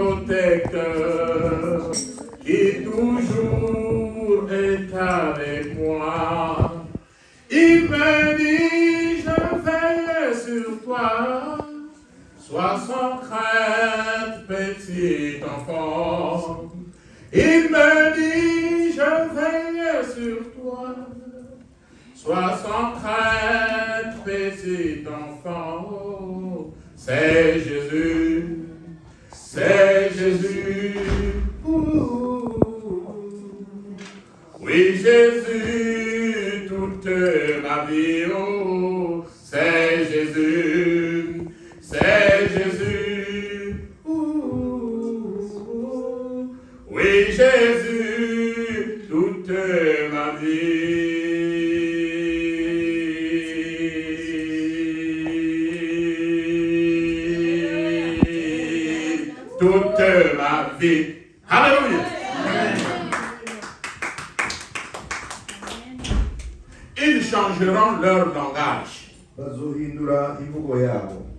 protecteur qui toujours est avec moi. Il me dit, je veille sur toi, sois sans crainte, petit enfant. Il me dit, je veille sur toi, sois sans crainte, petit enfant. C'est Jésus, c'est Jésus. Oui, Jésus, toute ma vie, oh, c'est Jésus, c'est Jésus. Oui, Jésus, toute ma vie. Toute ma vie. Alléluia. Ils changeront leur langage.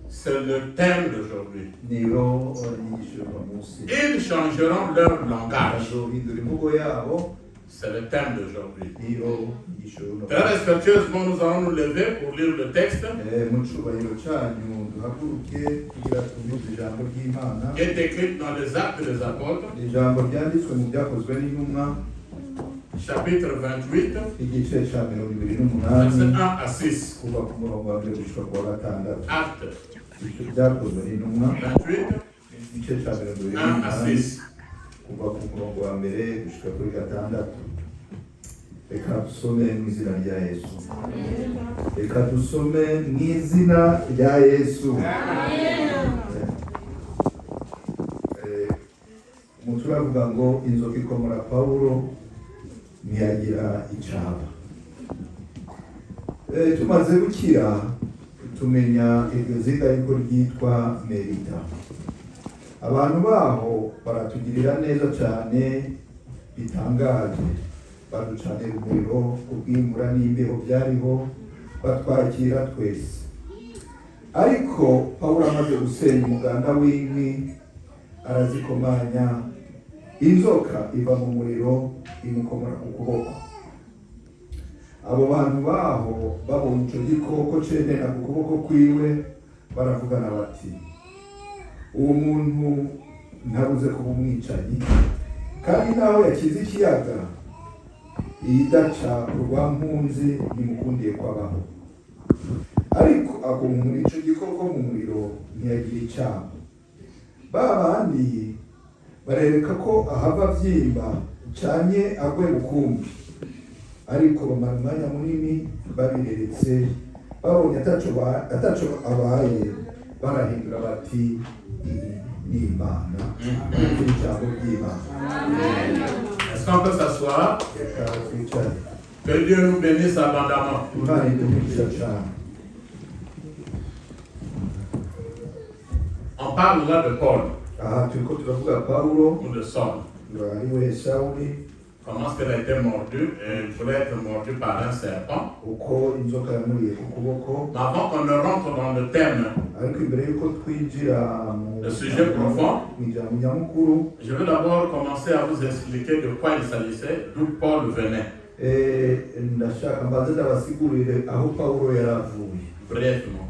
C'est le thème d'aujourd'hui. Ils changeront leur langage. C'est le thème d'aujourd'hui. Très respectueusement, nous allons nous lever pour lire le texte. Qui est écrit dans les Actes des Apôtres. Chapitre 28, versets 1 à 6. Actes 28, 1 à 6. Reka dusome mu izina rya Yesu. Reka dusome mu izina rya Yesu. Umutwe uravuga ngo inzoka ikomora Pawulo ntiyagira icaba. Tumaze gukira tumenya iryo zina yuko ryitwa Merita. Abantu baho baratugirira neza cyane bitangaje. Baducanira umuriro kubwimura n'imbeho byariho batwakira twese. Ariko Pawulo amaze gusenya umuganda w'inkwi arazikomanya, inzoka iva mu muriro imukomora ku kuboko. Abo bantu baho babonye icyo gikoko cenera ku kuboko kwiwe baravugana bati, uwo muntu ntabuze kuba umwicanyi, kandi naho yakize ikiyaga idaca urwa mpunzi nimukundiye kwabaho. Ariko akumura ico gikoko mu muriro ntiyagira icyaha. Babandi barereka ko ahava vyimba canye agwe bukumbi, ariko bamara umwanya munini babireretse, babonye ataco abaye barahindura bati ni Imana. Ijambo ry'Imana. Est-ce qu'on peut s'asseoir? Que Dieu nous bénisse abondamment. On parle là de Paul. Ou de Saul. Comment est-ce qu'elle a été mordue? Elle voulait être mordue par un serpent. Mais avant qu'on ne rentre dans le thème, le sujet profond, je veux d'abord commencer à vous expliquer de quoi il s'agissait, d'où Paul venait. Brièvement.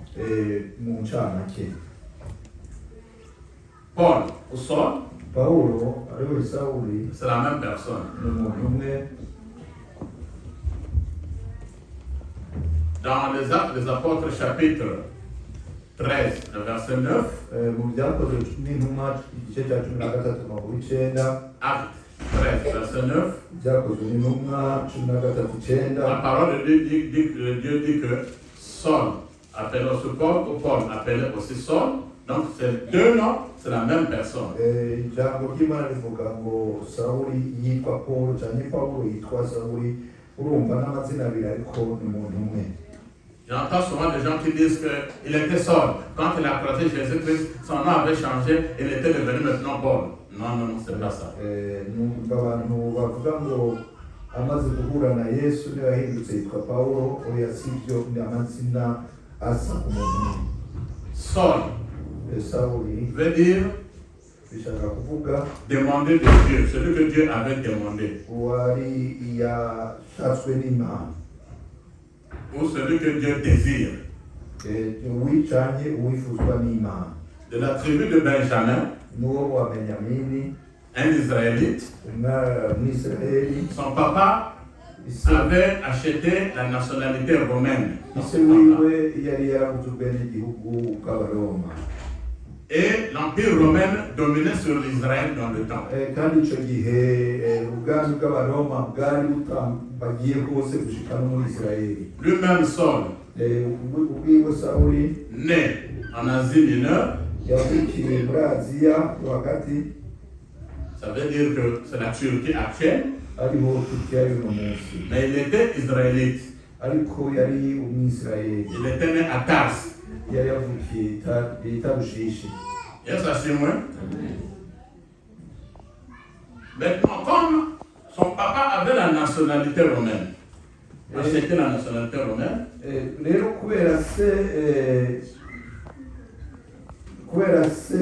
Paul ou Saul, c'est la même personne. Dans les Actes des Apôtres, chapitre 13, verset 9, Actes 13, verset 9, la parole de Dieu dit que Saul appelait aussi Paul, ou Paul appelait aussi Saul. Donc ces deux noms, c'est la même personne. J'entends souvent des gens qui disent qu'il était Saul. Quand il a croisé Jésus-Christ, son nom avait changé, il était devenu maintenant Paul. Non, non, non, c'est pas ça. Saul veut dire bishaka kuvuga demandé de Dieu, celui que Dieu avait demandé, uwari yashatswe n'Imana, ou celui que Dieu désire. uwicanye uwifuzwa n'Imana. De la tribu de Benjamin, N'uwo wa Benyamini, un Israélite, umwisirayeli, son papa avait acheté la nationalité romaine. ise wiwe yari yarabuze ubwenegihugu bw'abaroma, Et l'Empire romain dominait sur Israël dans le temps. kandi icyo gihe ubwami bw'abaroma bwari butambagiye hose gushika no muri Isirayeli. Lui-même, Saul, ubwiwe Sawuli né en Asie mineure, yavukiye muri Aziya yo hagati, ça veut dire que c'est la Turquie actuelle, ariho Turukiya y'uno munsi, mais il était israélite. ariko yari umwisirayeli, Il était né à Tars. yari yavukiye i Tarushishi. Yes, assure-moi. Maintenant, comme son papa avait la nationalité romaine, acheté la nationalité romaine, Rero kubera se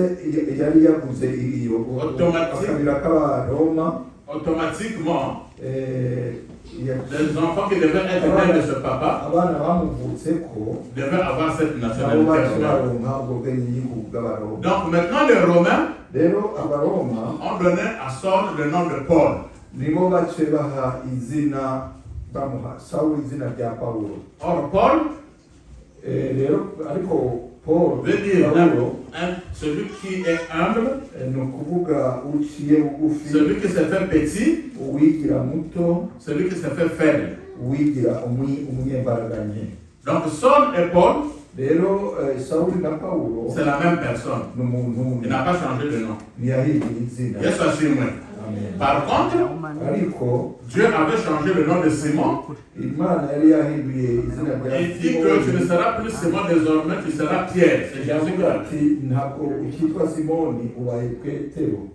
yari yaguze iyo akabira k'abaroma, automatiquement, les les enfants qui devaient être nés de ce papa abana bamuvutseko devaient avoir cette nabo nationalité baje romaine. baronka ubwo bwenegihugu bw'abaroma. Donc maintenant, les Romains Rero abaroma ont donné à Saul le nom de Paul. nibo bace baha izina, bamuha Sawuli izina rya Pawulo. Or, Paul Rero ariko Paul veut dire Pawulo celui qui est humble, ni ukuvuga uciye bugufi, celui qui se fait petit, uwigira muto, celui qui se fait faible. uwigira umunyembaraga nke. Donc Saul et Paul, Rero Sawuli na Pawulo c'est la même personne. ni umuntu Il umwe, n'a pas changé de nom. ntiyahinduye izina. Yes, assure-moi. Amen. Par contre, Ariko Dieu avait changé le nom de Simon. Imana yari yahinduye izina rya Il dit que tu ne seras plus Simon désormais, tu seras Pierre. C'est Jésus qui yavuga l'a dit. ati ntabwo ukitwa Simoni ubaye Petero.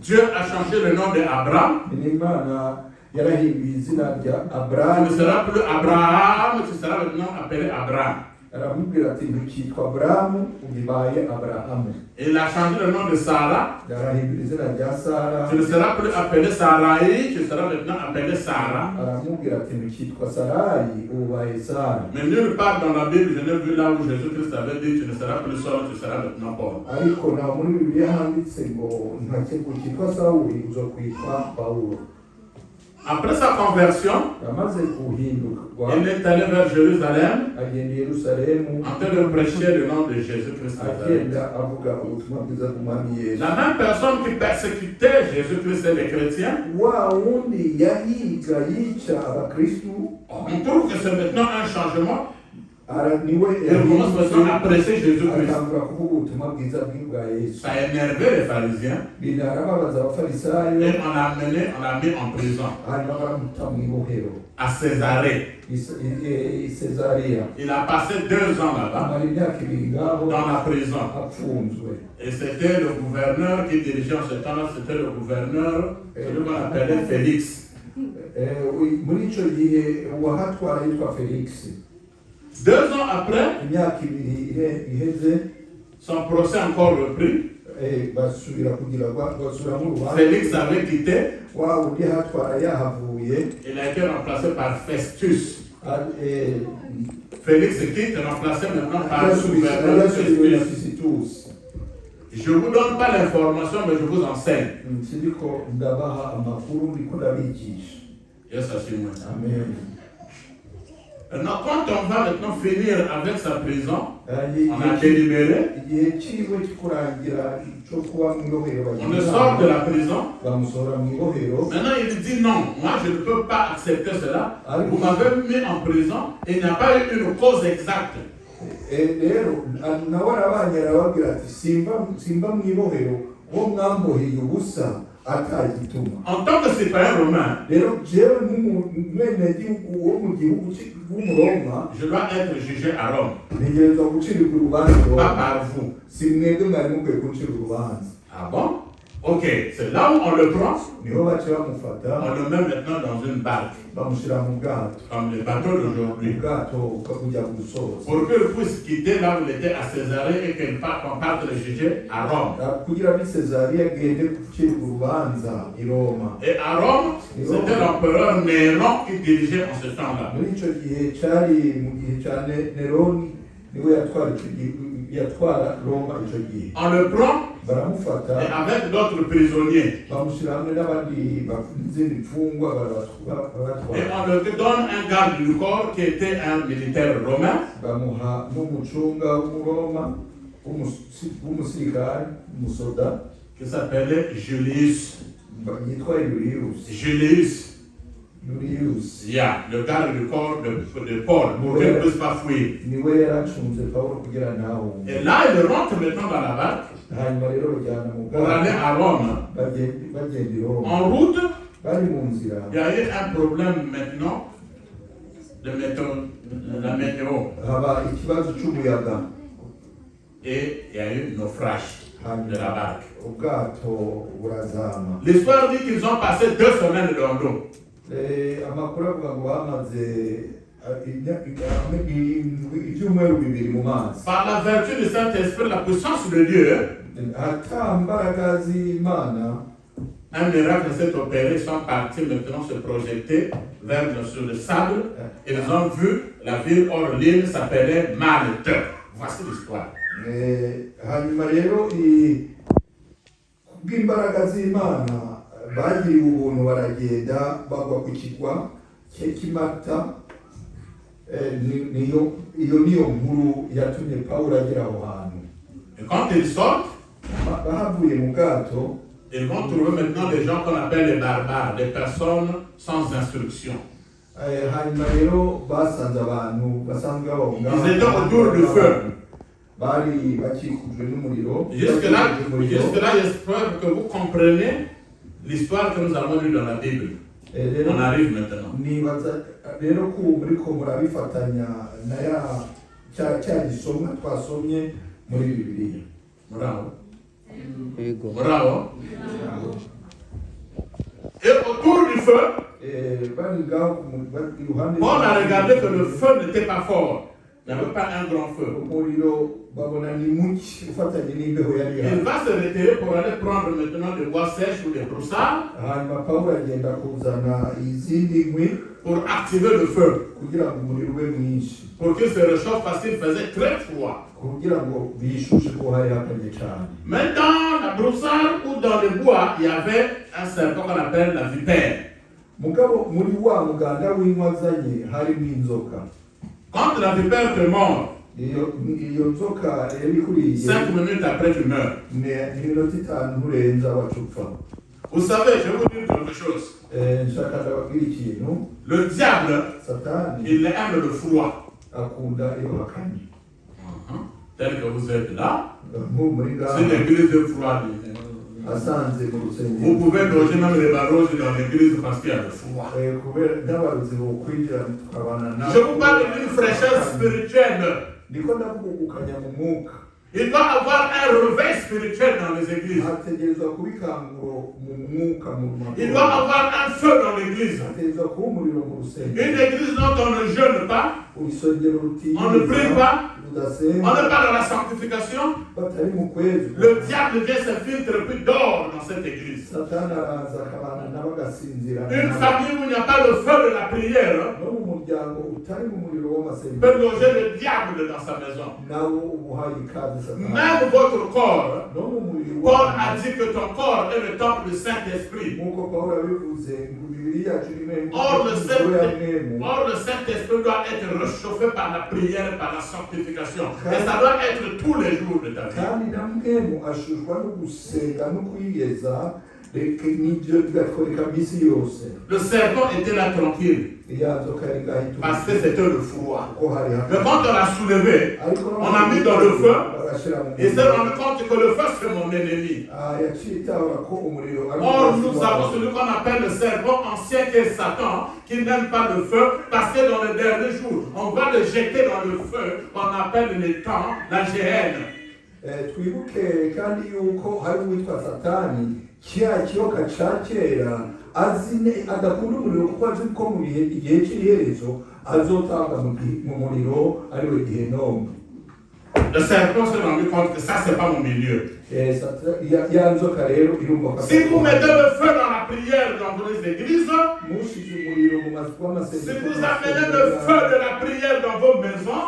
Dieu a changé le nom d'Abraham. Imana yarahinduye izina rya Tu Aburahamu, ne seras plus Abraham, tu seras maintenant appelé Abraham. aramubwira ati ntukitwa Aburahamu ubaye Aburahamu. Il a changé le nom de Sarah. Yarahindura izina rya Sara, Tu ne seras plus appelé Sarai, tu seras maintenant appelé Sarah. aramubwira ati ntukitwa Sarayi ubaye Sara. Mais nulle part dans la Bible, je n'ai vu là où Jésus-Christ avait dit tu ne seras plus Saul, tu seras maintenant Paul. Ariko nta muri Bibiliya handitse ngo ntukitwa Sawuli uzokwitwa Pawulo. Après sa conversion, Yamaze guhindurwa il est allé vers Jérusalem agenda i Yerusalemu, en train de prêcher le nom de Jésus-Christ. agenda avuga ubutumwa bwiza bw'Umwami Yesu. La même personne qui persécutait Jésus-Christ et les chrétiens, Wa wundi yahiga yica abakristu, on trouve que c'est maintenant un changement. niwe Il commence maintenant à prêcher Jésus-Christ. atangura kuvuga ubutumwa bwiza bwa Yesu. Ça a énervé les pharisiens Birababaza abafarisayo, et on l'a mis en prison hanyuma baramuta mu ibohero à Césarée. i Sezariya. Il a passé 2 ans là-bas Amara imyaka ibiri ngaho dans la prison. apfunzwe. Et c'était le gouverneur qui dirigeait en ce temps-là, c'était le gouverneur, celui qu'on appelait Félix. Muri icyo gihe uwahatwara yitwa Felix. 2 ans après, Imyaka ibiri iheze, son procès encore repris. basubira basubiramo urubanza. Félix avait quitté. Wa wundi hatwara yahavuye, Il a été remplacé par Festus. ari- Félix quitte, remplacé maintenant par le yasubiriwe gouverneur na Festus. Festus. Je ne vous donne pas l'information, mais je vous enseigne. Sindiko ndabaha amakuru, ndiko ndabigisha. Yes, assure-moi. Amen. Maintenant, quand on va maintenant finir avec sa prison, Igihe- on a délibéré, igihe ciwe kikurangira cyo kuba mu ibohero on le sort de la prison. bamusohora mu ibohero. Maintenant, il dit non, moi je ne peux pas accepter cela. Vous m'avez mis en prison et il n'y a pas eu une cause exacte. Rero nawe arabanye arababwira ati simba mu ibohero uwo mwamboheye ubusa atagituma. En tant que citoyen romain, Rero jewe nk'umwenegihugu wo mu gihugu w'umuroma je dois être jugé à Rome, ntegerezwa gucirirwa urubanza pas Roma. par vous. Si mwebwe mwari mukwiye kuncira urubanza. Ah bon? Ok, c'est là où on le prend, niho baca bamufata on le met maintenant dans une barque, bamushyira mu bwato comme les bateaux d'aujourd'hui, ubwato bujya gusoza pour qu'il puisse quitter là où il était à Césarée et qu'on parte le juger à Rome. kugira ngo Sezariya agende gucirwa urubanza i Roma. Et à Rome, c'était l'empereur Néron qui dirigeait en ce temps-là. Muri icyo gihe cyari mu gihe cya Neroni niwe yatwara Roma icyo gihe. On le prend Baramufata et avec d'autres prisonniers. bamushyira hamwe n'abandi izindi mfungwa Et baratwara on lui donne un garde du corps qui était un militaire romain. bamuha n'umucunga w'umuroma w'umusirikare umusoda Qui s'appelait Julius. yitwa Julius. Yeah, le garde du corps de Paul, pour qu'il ne puisse pas fuir. niwe yaracunze Pawulo kugira nawe. Et là, il rentre maintenant dans la barque hanyuma rero bajyana mu pour aller bwato à Rome. bagenda i Roma. En route, bari mu nzira il y a eu un problème maintenant de la météo. haba ikibazo cy'umuyaga Et il y a eu naufrage de la barque. ubwato burazama. L'histoire dit qu'ils ont passé 2 semaines dans l'eau. Amakuru avuga ngo bamaze ibyumweru bibiri mu mazi. Par la vertu du Saint-Esprit, la puissance de Dieu, ata mbaraga z'Imana un miracle s'est opéré, ils sont partis maintenant se projeter sur le sable. Ils ont vu la ville hors l'île s'appelait Malte. Voici l'histoire. hanyuma rero kubw'imbaraga z'Imana bagiriwe ubuntu baragenda bagwa ku kigwa cy'Ikimata. Iyo niyo nkuru yatumye Pawulo agera aho hantu. Et quand ils sortent, bahavuye mu bwato ils vont trouver maintenant des gens qu'on appelle les barbares, des personnes sans instruction. hanyuma rero basanze abantu basanzwe Ils étaient autour du feu. bari bakikujwe n'umuriro. Jusque-là, j'espère que vous comprenez l'histoire que nous avons lue dans la Bible. On arrive maintenant. nibaza rero ko muriko murabifatanya na cya gisomwa twasomye muri Bibiliya. Bravo. Bravo. Et autour du feu, on a regardé que le feu n'était pas fort. Il n'y avait pas un grand feu. Il va se retirer pour aller prendre maintenant des bois sèches ou des broussards pour activer le feu. Pour qu'il se réchauffe parce qu'il faisait très froid. Mais dans la broussard ou dans le bois, il y avait un serpent qu'on appelle la vipère. Quand la vipère te mord, 5 minutes après tu meurs. Vous savez, je vais vous dire quelque chose. Le diable, il aime le froid. Tel que vous êtes là, c'est l'église de froid. Vous pouvez loger même les barreaux dans l'église parce qu'il y a le froid. Je vous parle d'une fraîcheur spirituelle. Il doit avoir un réveil spirituel dans les églises. Il doit avoir un feu dans l'église. Une église dont on ne jeûne pas, on ne prie pas, on ne parle de la sanctification. Le diable vient se filtrer puis dort dans cette église. Une famille où il n'y a pas le feu de la prière peut loger le diable dans sa maison. Même votre corps, Paul a dit que ton corps est le temple du Saint-Esprit. Or le Saint-Esprit doit être réchauffé par la prière, par la sanctification. Et ça doit être tous les jours de ta vie. Le serpent était là tranquille. Parce que c'était le froid. Mais quand on l'a soulevé, on a mis dans le feu. Et s'est rendu compte que le feu c'est mon ennemi. Or nous avons celui qu'on appelle le serpent ancien qui est Satan, qui n'aime pas le feu, parce que dans les derniers jours, on va le jeter dans le feu, qu'on appelle les temps, la géhenne. twibuke kandi yuko hari uwitwa Satani kya kiyoka cya kera azine adakunda umuriro kuko azi ko mu gihe cy'iherezo azotanga mu muriro ari we Gehinomu. Le serpent s'est rendu compte que ça, c'est pas mon milieu. Si vous mettez le feu dans la prière dans vos églises, si vous amenez le feu de la prière dans vos maisons,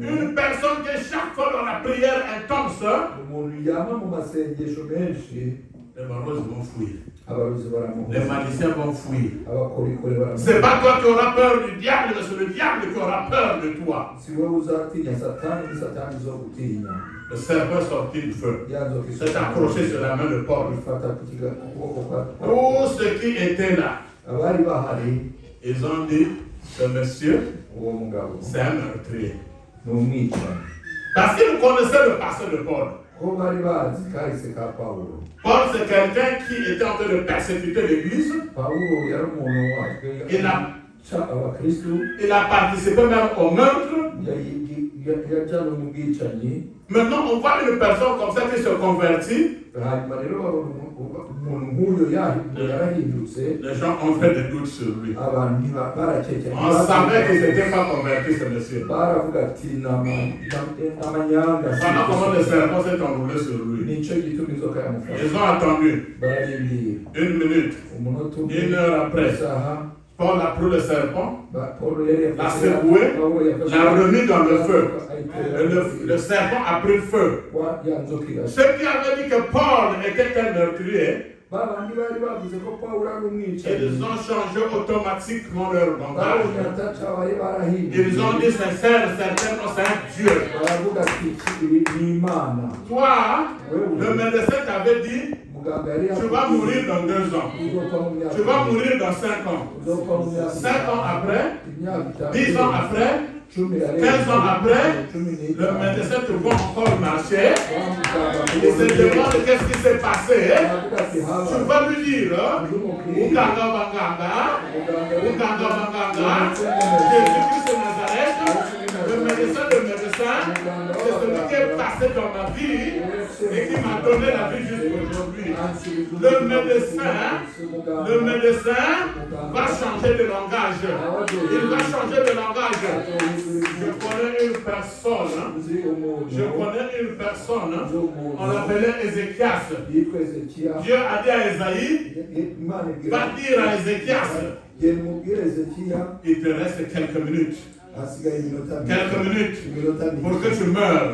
une personne qui chaque fois dans la prière intense, les malheureux vont fuir. Les magiciens vont fuir. C'est pas toi qui auras peur du diable, mais c'est le diable qui aura peur de toi. Le serpent est sorti du feu. C'est accroché sur la main de Paul. Tous ceux qui étaient là, ils ont dit, ce monsieur, c'est un meurtrier. Parce qu'ils connaissaient le passé de Paul. Paul, c'est quelqu'un qui était en train de persécuter l'église. Il a participé même au meurtre. Maintenant, on voit une personne comme ça qui se convertit. Les gens ont fait des doutes sur lui. On savait qu'il n'était pas converti, ce monsieur. Voilà comment le serpent s'est enroulé sur lui. Ils ont attendu 1 minute, 1 heure après. Paul a pris le serpent, l'a secoué, l'a remis dans le feu. Le serpent a pris le feu. Ceux qui avaient dit que Paul était un meurtrier, ils ont changé automatiquement leur langage. Ils ont dit c'est certainement c'est un Dieu. Toi, le médecin t'avait dit tu vas mourir dans 2 ans. Tu vas mourir dans 5 ans. 5 ans après, 10 ans après, 15 ans après, le médecin te voit encore marcher. Il se demande qu'est-ce qui s'est passé. Tu vas lui dire Uganga Banganga, Jésus-Christ de Nazareth, le médecin, c'est celui qui est passé dans ma vie et qui m'a donné la vie jusqu'aujourd'hui. Le médecin va changer de langage. Il va changer de langage. Je connais une personne, on l'appelait Ézéchias. Dieu a dit à Esaïe, va dire à Ézéchias, il te reste quelques minutes. Pour que tu meurs.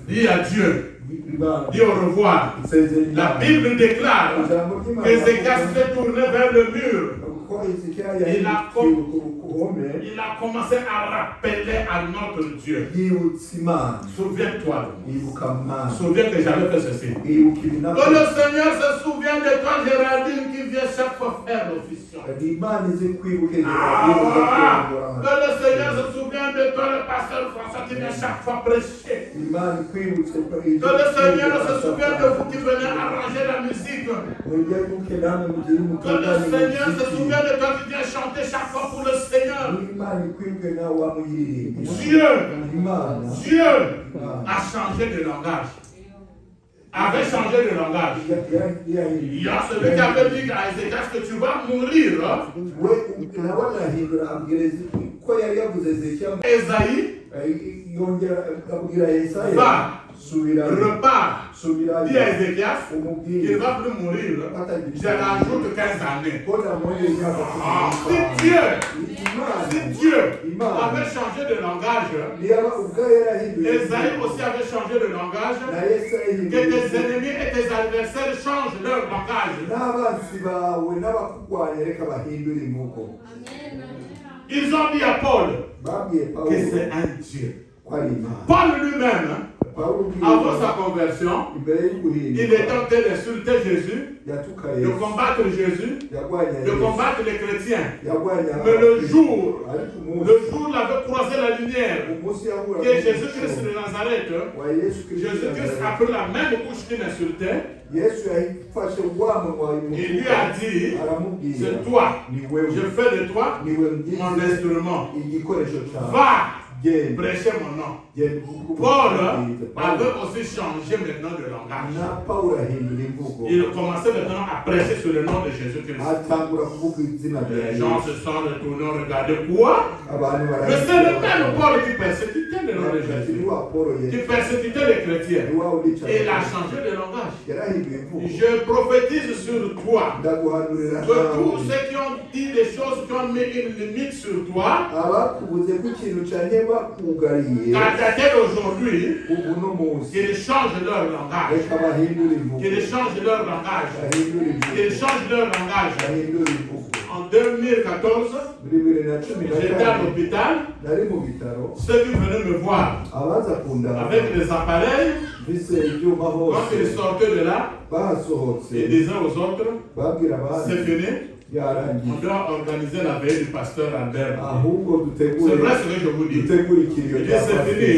Dis adieu. Dis au revoir. La Bible déclare qu'Ézéchias s'est tourné vers le mur. Il a commencé à rappeler à notre Dieu. Souviens-toi. Souviens que j'avais fait ceci. Que le Seigneur se souvienne de toi, Géraldine, qui vient chaque fois faire l'officiant. Que le Seigneur se souvienne de toi, le pasteur François, qui vient chaque fois prêcher. Que le Seigneur se souvienne de vous qui venez arranger la musique. Que le Seigneur se souvienne de toi qui viens chanter chaque fois pour le Seigneur. Dieu a changé de langage. Avait changé de langage. Il y a celui qui avait dit à Ézéchias que tu vas mourir. Esaïe repart. Dit à Ézéchias qu'il ne va plus mourir. Je rajoute 15 années. Si Dieu avait changé de langage, Esaïe aussi avait changé de langage, que tes ennemis et tes adversaires changent leur langage. Ils ont dit à Paul que c'est un Dieu. Paul lui-même, avant sa conversion, il était en train d'insulter Jésus, de combattre Jésus, de combattre les chrétiens. Mais le jour où il avait croisé la lumière, que Jésus-Christ de Nazareth, Jésus-Christ a pris la même bouche qu'il insultait. Il lui a dit, c'est toi, je fais de toi mon instrument. Va prêchez mon nom. Paul avait aussi changé maintenant de langage. Il commençait maintenant à prêcher sur le nom de Jésus-Christ. Les gens se sont retournés, regardez quoi? Mais c'est le même Paul qui persécutait le nom de Jésus, qui persécutait les chrétiens. Et il a changé de langage. Je prophétise sur toi que tous ceux qui ont dit des choses, qui ont mis une limite sur toi, qu'à dater d'aujourd'hui, qu'ils changent leur langage. Qu'ils changent leur langage. Qu'ils changent leur langage. En 2014, j'étais à l'hôpital. Ceux qui venaient me voir avec des appareils, quand ils sortaient de là, ils disaient aux autres, c'est fini. On doit organiser la veille du pasteur Albert. C'est vrai ce que je vous dis. Il dit c'est fini.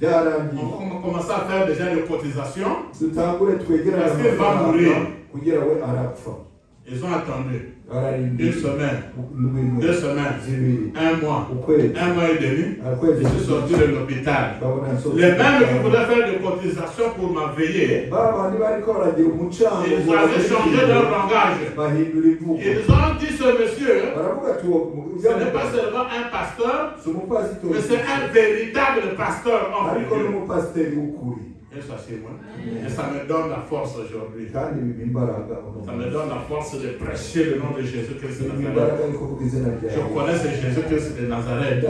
On commence à faire déjà des cotisations. Parce qu'il va mourir. Ils ont attendu une semaine, 2 semaines, 1 mois, 1 mois et demi. Je suis sorti de l'hôpital. Les mêmes qui voulaient faire des cotisations pour ma veillée, ils avaient changé leur langage. Ils ont dit ce monsieur, ce n'est pas seulement un pasteur, mais c'est un véritable pasteur en Dieu. Et ça, c'est moi. Et ça me donne la force aujourd'hui. Ça me donne la force de prêcher le nom de Jésus-Christ de Nazareth. Je connais ce Jésus-Christ de Nazareth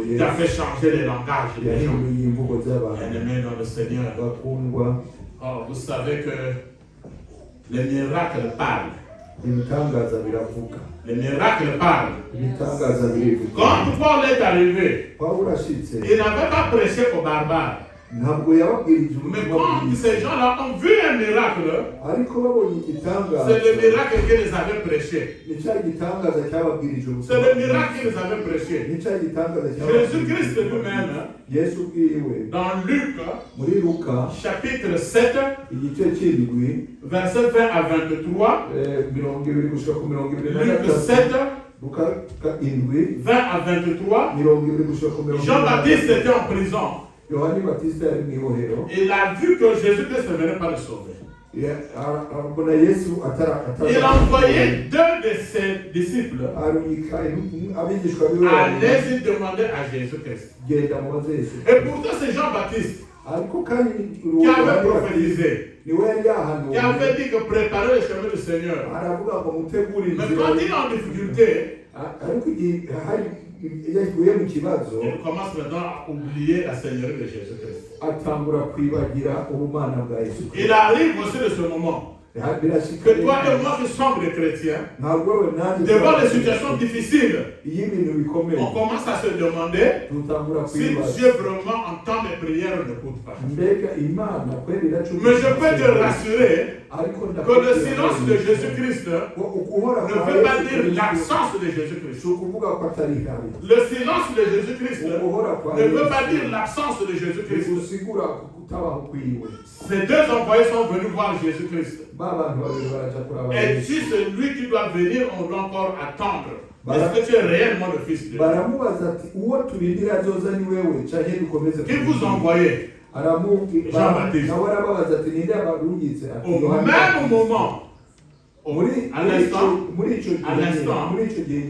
qui a fait changer les langages des gens. Bien-aimés dans le Seigneur. Oh, vous savez que les miracles parlent. Les miracles parlent. Quand Paul est arrivé, il n'avait pas prêché aux barbares. Mais quand ces gens-là ont vu un miracle, c'est le miracle qu'ils avaient prêché. C'est le miracle qu'ils avaient prêché. Jésus-Christ lui-même, dans Luc, chapitre 7, verset 20 à 23, Luc 7, 20 à 23, Jean-Baptiste était en prison. Il a vu que Jésus-Christ ne venait pas le sauver. Il a envoyé 2 de ses disciples à aller demander à Jésus-Christ. Et pourtant c'est Jean-Baptiste qui avait prophétisé, qui avait dit que préparer le chemin du Seigneur. Mais quand il est en difficulté, il commence maintenant à oublier la Seigneurie de Jésus-Christ. Il arrive aussi de ce moment que toi et moi qui sommes des chrétiens, devant des situations difficiles, on commence à se demander si Dieu vraiment entend mes prières ou n'écoute pas. Mais je peux te rassurer que le silence de Jésus-Christ ne veut pas dire l'absence de Jésus-Christ. Le silence de Jésus-Christ ne veut pas dire l'absence de Jésus-Christ. Ces 2 envoyés sont venus voir Jésus-Christ. Et si c'est lui qui doit venir, on doit encore attendre. Est-ce que tu es réellement le Fils de Dieu? Qui vous envoyez? Jean-Baptiste. Au même moment, à l'instant,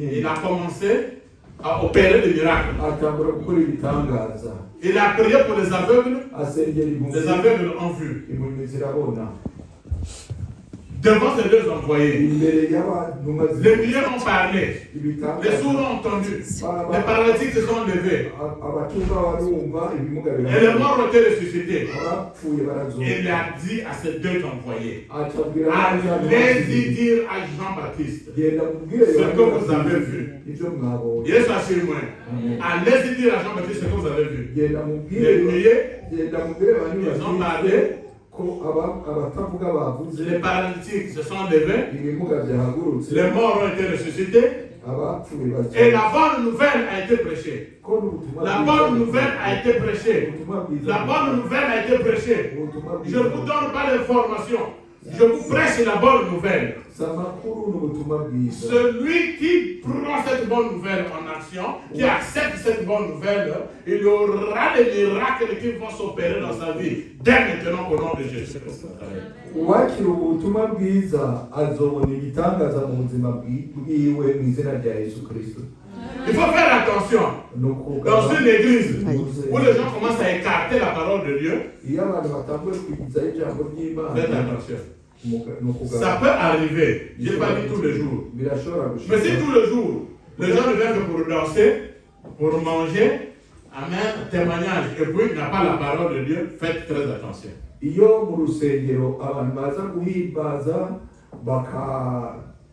il a commencé à opérer des miracles. Il a prié pour les aveugles ont vu. Devant ces 2 envoyés, les milliers ont parlé, les sourds ont entendu, les paralytiques se sont levés, et les morts ont été ressuscités. Il a dit à ces 2 envoyés, allez-y dire à Jean-Baptiste ce que vous avez vu. Yes, assure-moi. Allez-y dire à Jean-Baptiste ce que vous avez vu. Les milliers, ils ont parlé. Les paralytiques se sont levés, les morts ont été ressuscités, et la bonne nouvelle a été prêchée. La bonne nouvelle a été prêchée. La bonne nouvelle a été prêchée. Je ne vous donne pas l'information. Je vous prêche la bonne nouvelle. Celui qui prend cette bonne nouvelle en action, qui accepte cette bonne nouvelle, il y aura des miracles qui vont s'opérer dans sa vie dès maintenant au nom de Jésus. Il faut faire attention. Dans une église où les gens commencent à écarter la parole de Dieu, faites attention. Ça peut arriver, je n'ai pas dit tous les jours. Mais si tous les jours, les gens ne viennent que pour danser, pour manger, amen, témoignage, et puis il n'y a pas la parole de Dieu, faites très attention.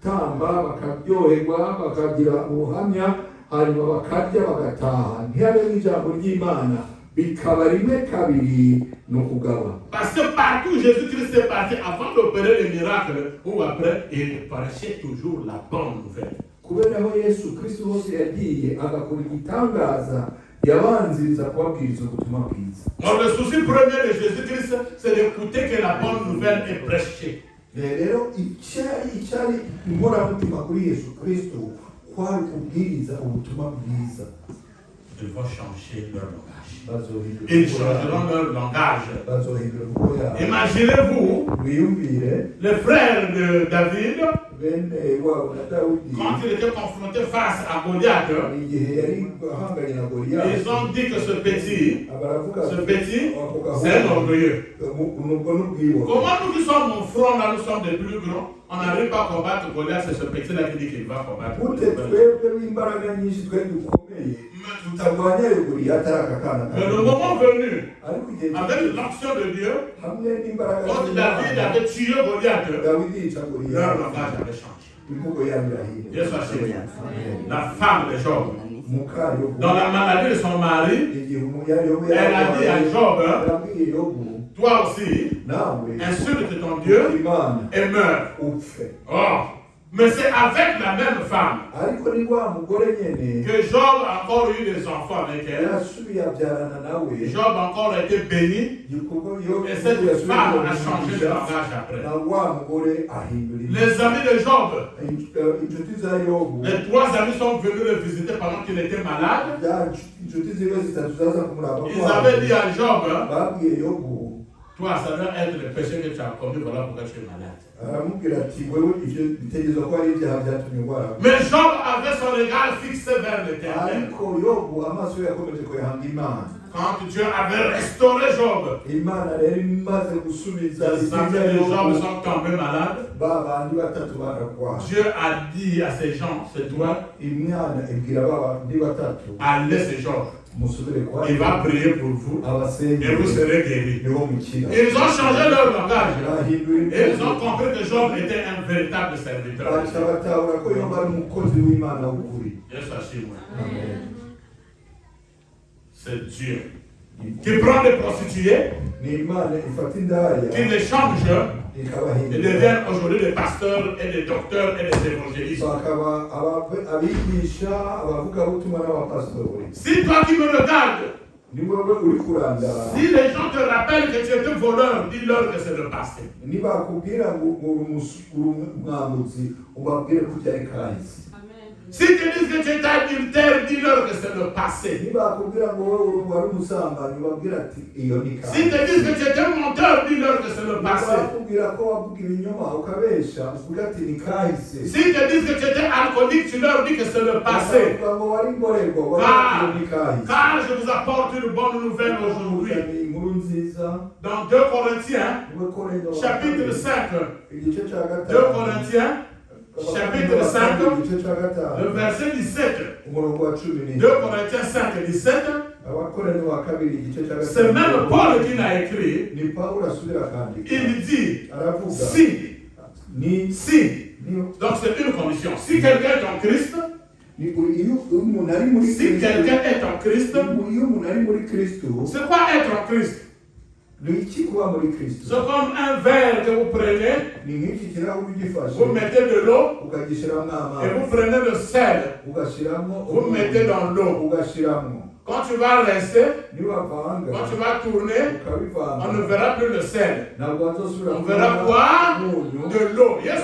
Tamba bakaryoherwa bakagira ubuhamya hanyuma bakarya bagataha ntihabe n'ijambo ry'Imana bikaba rimwe kabiri no kugaba. Parce que partout Jésus-Christ est parti avant d'opérer les miracles ou après il prêchait toujours la bonne nouvelle. Kubera aho Yesu Kristo hose yagiye agakora igitangaza yabanziriza kubabwiriza ubutumwa bwiza. Donc le souci premier de Jésus-Christ c'est d'écouter que la bonne nouvelle est prêchée. Rero icyari inkoramutima kuri Yesu Kristo kwari kubwiriza ubutumwa bwiza. Ils vont changer leur langage. Ils changeront leur langage. Imaginez-vous les frères de David quand il était confronté face à Goliath. Ils ont dit que ce petit, c'est un orgueilleux. Comment nous qui sommes au front là, nous sommes des plus grands, on n'arrive pas à combattre Goliath, c'est ce petit là qui dit qu'il va combattre. Mais le moment venu, avec l'action de Dieu, quand David avait tué Goliath, leur langage avait changé. Dieu soit chéri. La femme de Job, dans la maladie de son mari, elle a dit à Job, toi aussi, insulte ton Dieu et meurs. Oh. Mais c'est avec la même femme que Job a encore eu des enfants avec elle. Job a encore été béni. Et cette femme a changé de langage après. Les amis de Job, les 3 amis sont venus le visiter pendant qu'il était malade. Ils avaient dit à Job, toi, ça doit être le péché que tu as commis, voilà pourquoi tu es malade. Mais Job avait son regard fixé vers l'Éternel. Quand Dieu avait restauré Job, les amis de Job sont tombés malades. Dieu a dit à ces gens, c'est toi, allez ces Job. Il va prier pour vous et vous serez guéris. Ils ont changé leur langage et ils ont compris que Job était un véritable serviteur. C'est Dieu qui prend des prostituées, qui les change et deviennent aujourd'hui des pasteurs et des docteurs et des évangélistes. Si toi qui me regardes, si les gens te rappellent que tu étais voleur, dis-leur que c'est le passé. Si tu dis que tu étais adultère, dis-leur que c'est le passé. Si tu dis que tu étais menteur, dis-leur que c'est le passé. Si tu dis que tu étais alcoolique, tu leur dis que c'est le passé. Car je vous apporte une bonne nouvelle aujourd'hui. Dans 2 Corinthiens, chapitre 5. 2 Corinthiens, chapitre 5, le verset 17. 2 Corinthiens 5 et 17. C'est même Paul qui l'a écrit. Il dit si. Donc c'est une condition. Si quelqu'un est en Christ, c'est quoi être en Christ? C'est comme un verre que vous prenez, vous mettez de l'eau et vous prenez le sel, vous mettez dans l'eau. Quand tu vas rester, quand tu vas tourner, on ne verra plus le sel. On verra quoi? De l'eau. Yes,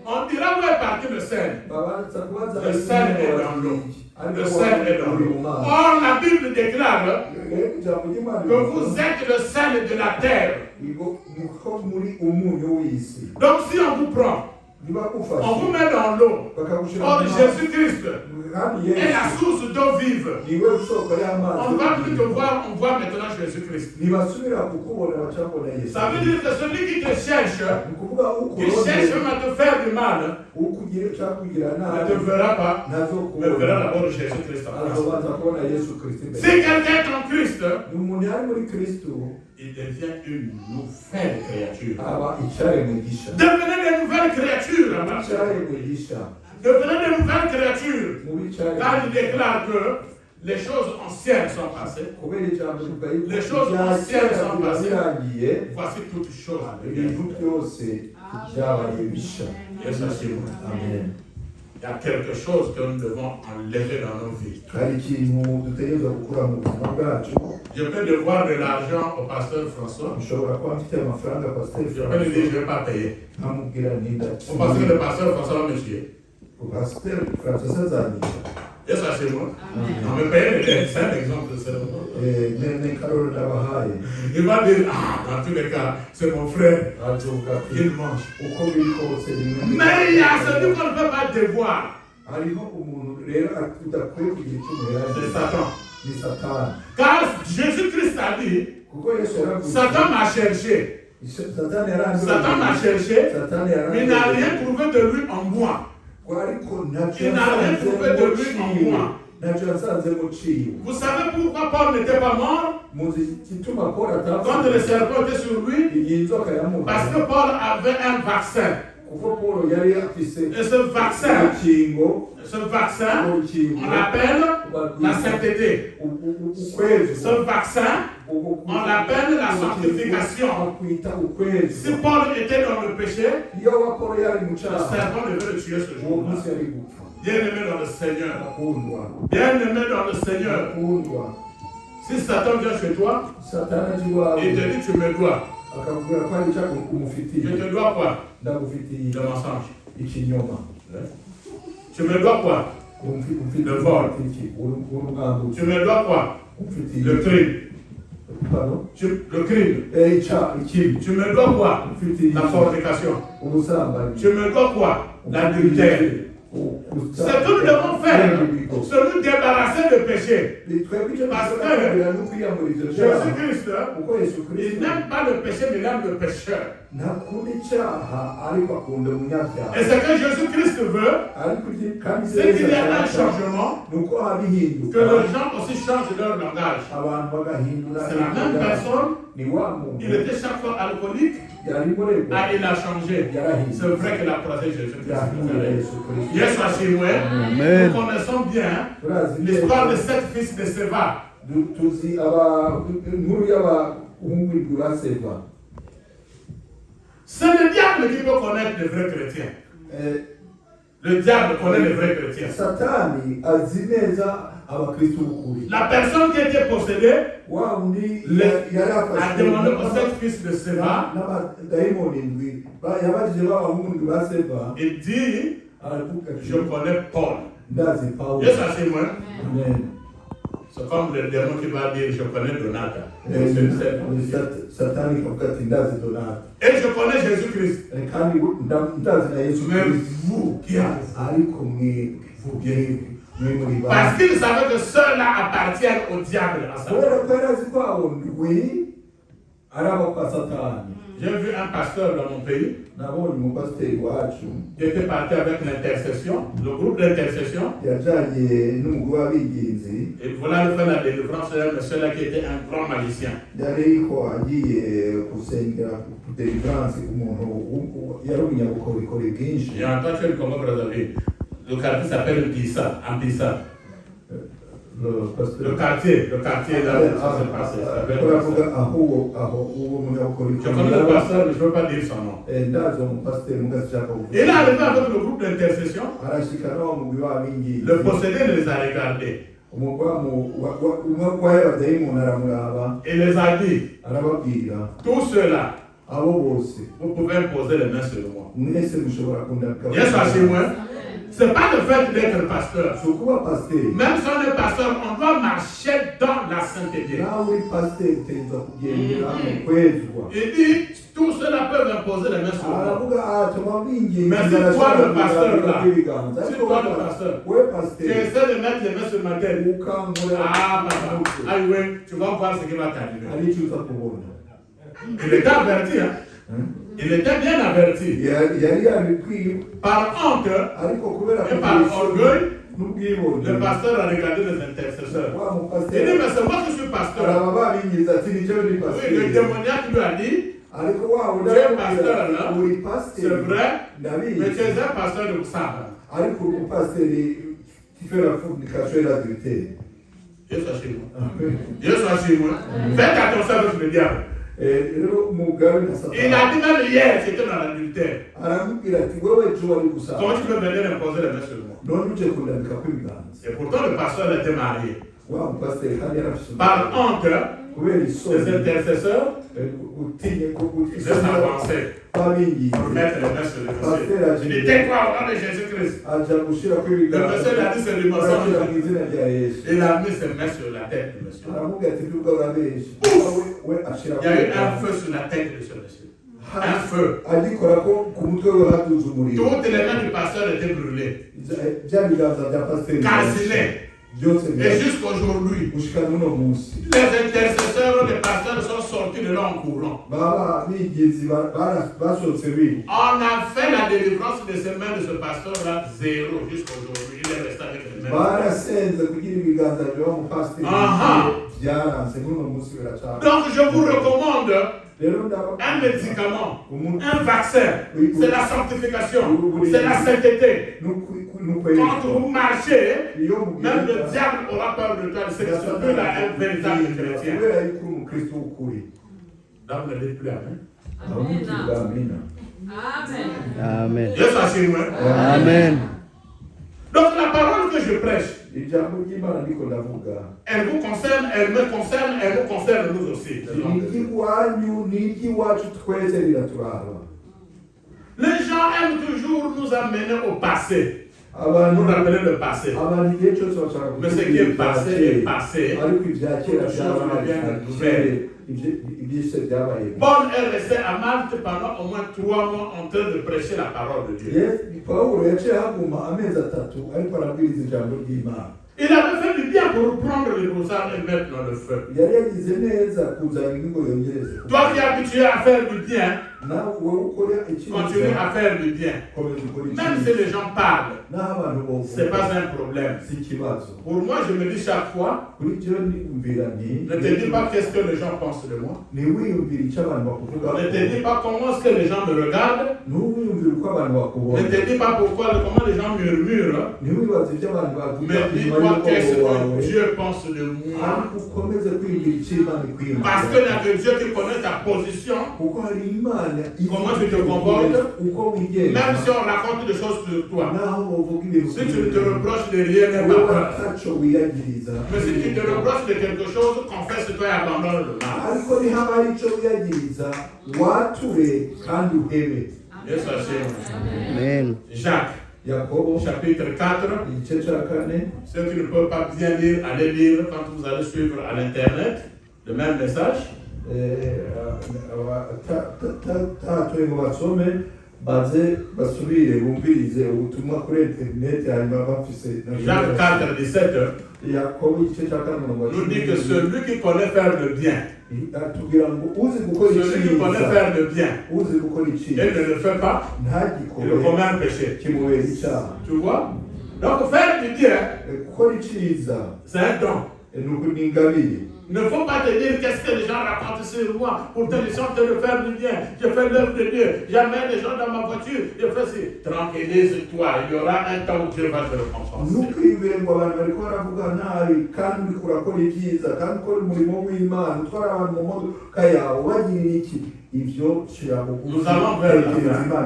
on dira où est parti le sel. Le sel est dans l'eau. Le sel est dans l'eau. Or, la Bible déclare que vous êtes le sel de la terre. Donc, si on vous prend, on vous met dans l'eau. Or, Jésus-Christ est la source d'eau vive. On ne va plus te voir, on voit maintenant Jésus-Christ. Ça veut dire que celui qui te cherche même à te faire du mal, ne te verra pas, mais verra d'abord Jésus-Christ en face. Si quelqu'un est en Christ, il devient une nouvelle créature. Devenez des nouvelles créatures. Devenez des nouvelles créatures. Car il déclare que les choses anciennes sont passées. Les choses anciennes sont passées. Voici toutes choses. Amen. Il y a quelque chose que nous devons enlever dans nos vies. Je peux devoir de l'argent au pasteur François. Je peux lui dire, je ne vais pas payer. Parce que le pasteur François va me tuer. Et ça, c'est moi. On me paye, c'est un exemple de ça. Il va dire, dans tous les cas, c'est mon frère. Il mange. Mais il y a celui qu'on ne peut pas devoir. C'est Satan. Car Jésus-Christ a dit, Satan m'a cherché. Satan m'a cherché, mais il n'a rien trouvé de lui en moi. Il n'a rien trouvé de lui en moi. Vous savez pourquoi Paul n'était pas mort? Quand le serpent était sur lui, parce que Paul avait un vaccin. Et ce vaccin, on l'appelle la sainteté. Ce vaccin, on l'appelle la sanctification. Si Paul était dans le péché, le serpent devait le tuer ce jour-là. Bien-aimé dans le Seigneur. Bien-aimé dans le Seigneur. Si Satan vient chez toi, il te dit tu me dois. Je te dois quoi? Le mensonge. Tu me dois quoi? Le vol. Tu me dois quoi? Le crime. Le crime. Tu me dois quoi? La fornication. Tu me dois quoi? L'adultère. Ce que nous devons faire, c'est nous débarrasser de péché. Parce que Jésus-Christ, il n'aime pas le péché, mais il aime le pécheur. Et ce que Jésus-Christ veut, c'est qu'il y ait un changement, que les gens aussi changent leur langage. C'est la même personne, il était chaque fois alcoolique, il a changé. C'est vrai qu'il a croisé Jésus-Christ. Yes, nous connaissons bien l'histoire de sept fils de Séva. C'est le diable qui peut connaître les vrais chrétiens. Le diable connaît les vrais chrétiens. La personne qui était possédée a demandé aux sept fils de Séva. Il dit, je connais Paul. Yes, c'est moi. C'est comme le démon qui va dire, je connais Donata. Et je connais Jésus-Christ. Mais vous qui parce qu'il savait que ceux-là appartiennent au diable. J'ai vu un pasteur dans mon pays qui était parti avec l'intercession, le groupe d'intercession. Et voilà le fait de la délivrance, c'est celui qui était un grand magicien. Et en tant que comment vous avez le quartier s'appelle Pisa, Ampisa. Le quartier là où ça s'est passé. Je connais le pasteur, mais je ne veux pas dire son nom. Il est arrivé avec le groupe d'intercession. Le possédé les a regardés. Il les a dit, tous ceux-là, vous pouvez imposer les mains sur moi. Yes, asseyez-moi. Ce n'est pas le fait d'être pasteur. Même si on est pasteur, on doit marcher dans la sainteté. Il dit, tous ceux-là peuvent imposer les mains sur moi. Mais si toi le pasteur là, si toi le pasteur, tu essaies de mettre les mains sur ma tête, ah papa, aïe ouais, tu vas voir ce qui va t'arriver. Il était averti, hein? Il était bien averti. Par honte et par orgueil, le pasteur a regardé les intercesseurs. Il dit, mais c'est moi qui suis pasteur. Oui, le démoniaque lui a dit, tu es pasteur là, c'est vrai, mais tu es un pasteur de Moussaba. Dieu soit chez moi. Dieu soit chez moi. Faites attention avec le diable. Il a dit même hier, c'était dans l'adultère. Comment tu peux venir imposer les mains sur moi? Et pourtant le pasteur était marié. Par honte, les intercesseurs, ils avancé pour mettre les mains sur le monsieur. Il dit, tais-toi au nom de Jésus-Christ. Le monsieur a dit, c'est du mensonge. Il a mis ses mains sur la tête du monsieur. Il y a eu un feu sur la tête de ce monsieur. Un feu. Toutes les mains du pasteur étaient brûlées. Calcinées. Et jusqu'aujourd'hui, les intercesseurs, les pasteurs sont sortis de là en courant. On a fait la délivrance de ces mains de ce pasteur-là, zéro jusqu'aujourd'hui. Il est resté avec les mains. Donc je vous recommande un médicament, un vaccin, c'est la sanctification, c'est la sainteté. Quand vous marchez, même le diable aura peur de toi, c'est celui-là un véritable chrétien. Donc ne dites plus Amen. Amen. Dieu soit chez moi. Amen. Donc la parole que je prêche, elle vous concerne, elle me concerne, elle vous concerne nous aussi. Les gens aiment toujours nous amener au passé. Nous rappeler le passé. Mais ce qui est passé est passé. Paul est resté à Malte pendant au moins 3 mois en train de prêcher la parole de Dieu. Il avait fait du bien pour prendre les broussailles et mettre dans le feu. Toi qui es habitué à faire du bien, continue à faire du bien. Même si les gens parlent, ce n'est pas un problème. Pour moi, je me dis chaque fois, ne te dis pas qu'est-ce que les gens pensent de moi. Ne te dis pas comment est-ce que les gens me regardent. Ne te dis pas comment les gens murmurent. Mais dis-toi qu'est-ce que Dieu pense de moi. Parce qu'il n'y a que Dieu qui connaît ta position. Comment tu te comportes, même si on raconte des choses sur toi. Si tu te reproches de rien, n'aie pas peur. Mais si tu te reproches de quelque chose, confesse-toi et abandonne le mal. Amen. Jacques, chapitre 4. Ceux qui ne peuvent pas bien lire, allez lire quand vous allez suivre à l'internet le même message. Jacques 4, 17 nous dit que celui qui connaît faire le bien, celui qui connaît faire le bien et ne le fait pas, il commet un péché. Tu vois? Donc faire du bien, c'est un don. Il ne faut pas te dire qu'est-ce que les gens racontent sur moi. Pourtant, ils sont en train de faire du bien. Je fais l'œuvre de Dieu. J'amène les gens dans ma voiture. Je fais ci. Tranquillise-toi. Il y aura un temps où Dieu va te récompenser. Nous allons vers la fin.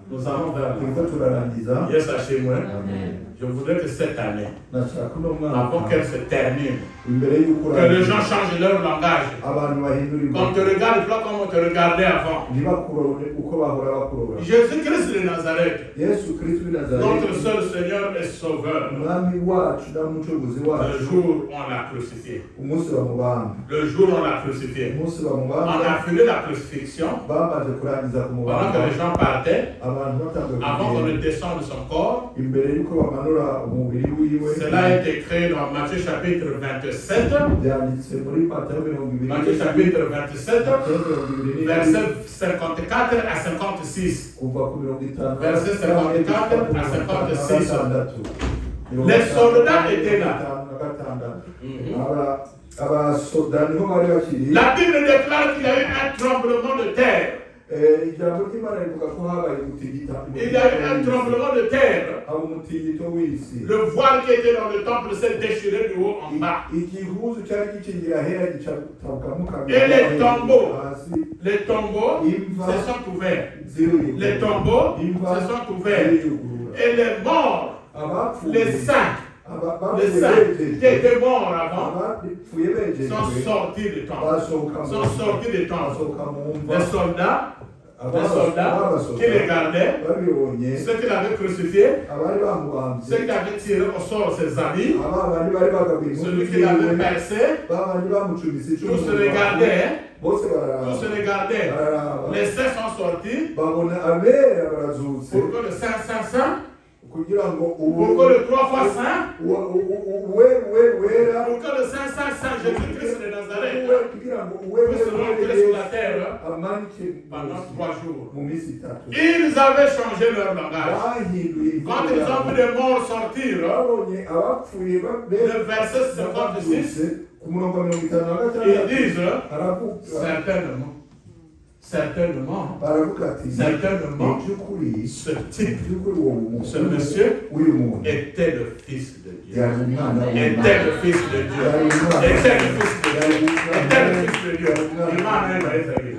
Nous allons vers la fin. Yes, chez moi. Amen. Je voudrais que cette année, nashaka uno avant mwaka qu'elle se termine, imbere y'uko que les gens changent leur langage. abantu bahindura Qu'on te regarde pas comme on te regardait avant. ntibakurore uko bahora bakurora. Jésus-Christ de Nazareth, Yesu Kristo w'i notre Nazareti seul Seigneur et Sauveur. umwami wacu n'umucunguzi Le wacu, jour où on l'a crucifié. umunsi bamubamba, Le jour où on l'a crucifié. umunsi On bamubamba a fini la crucifixion bamaze kurangiza pendant kumubamba, que les gens partaient, abantu batangiye avant qu'on ne kugenda descende de son corps. imbere y'uko bamanura umubiri wiwe. Cela a été créé dans Matthieu chapitre 27. byanditse muri Matayo 20, Matthieu chapitre 27, Matayo 20, versets 54 à 56. kuva ku 50 Verset 54 à 56. Les Les soldats étaient là. abasoda niho bari bakiri. La Bible déclare qu'il y a eu un tremblement de terre. ijambo ry'Imana rivuga ko habaye umutingito. Il y a eu un tremblement de terre. haba umutingito w'isi. Le voile qui était dans le temple s'est déchiré du haut en bas. igihuzu cyari gikingira hera gicabukamu Et les tombeaux, hasi. les tombeaux se sont ouverts. Les tombeaux se sont ouverts. Et les morts, les saints qui étaient morts avant sont sortis du temple. Sont sortis du temple. Les soldats qui les gardaient, ceux qui l'avaient crucifié, ceux qui avaient tiré au sort ses habits, celui qui l'avait percé, tous se regardaient. Tous se regardaient. Les saints sont sortis pour que le Saint, pour que le 3 fois Saint, pour que le Saint, Jésus-Christ de Nazareth, puisse rentrer sur la terre pendant 3 jours. Ils avaient changé leur langage. Quand ils ont vu les morts sortir, le verset 56, ils disent certainement, ce type, ce monsieur était le Fils de Dieu. Était le Fils de Dieu. Était le Fils de Dieu. Était le Fils de Dieu.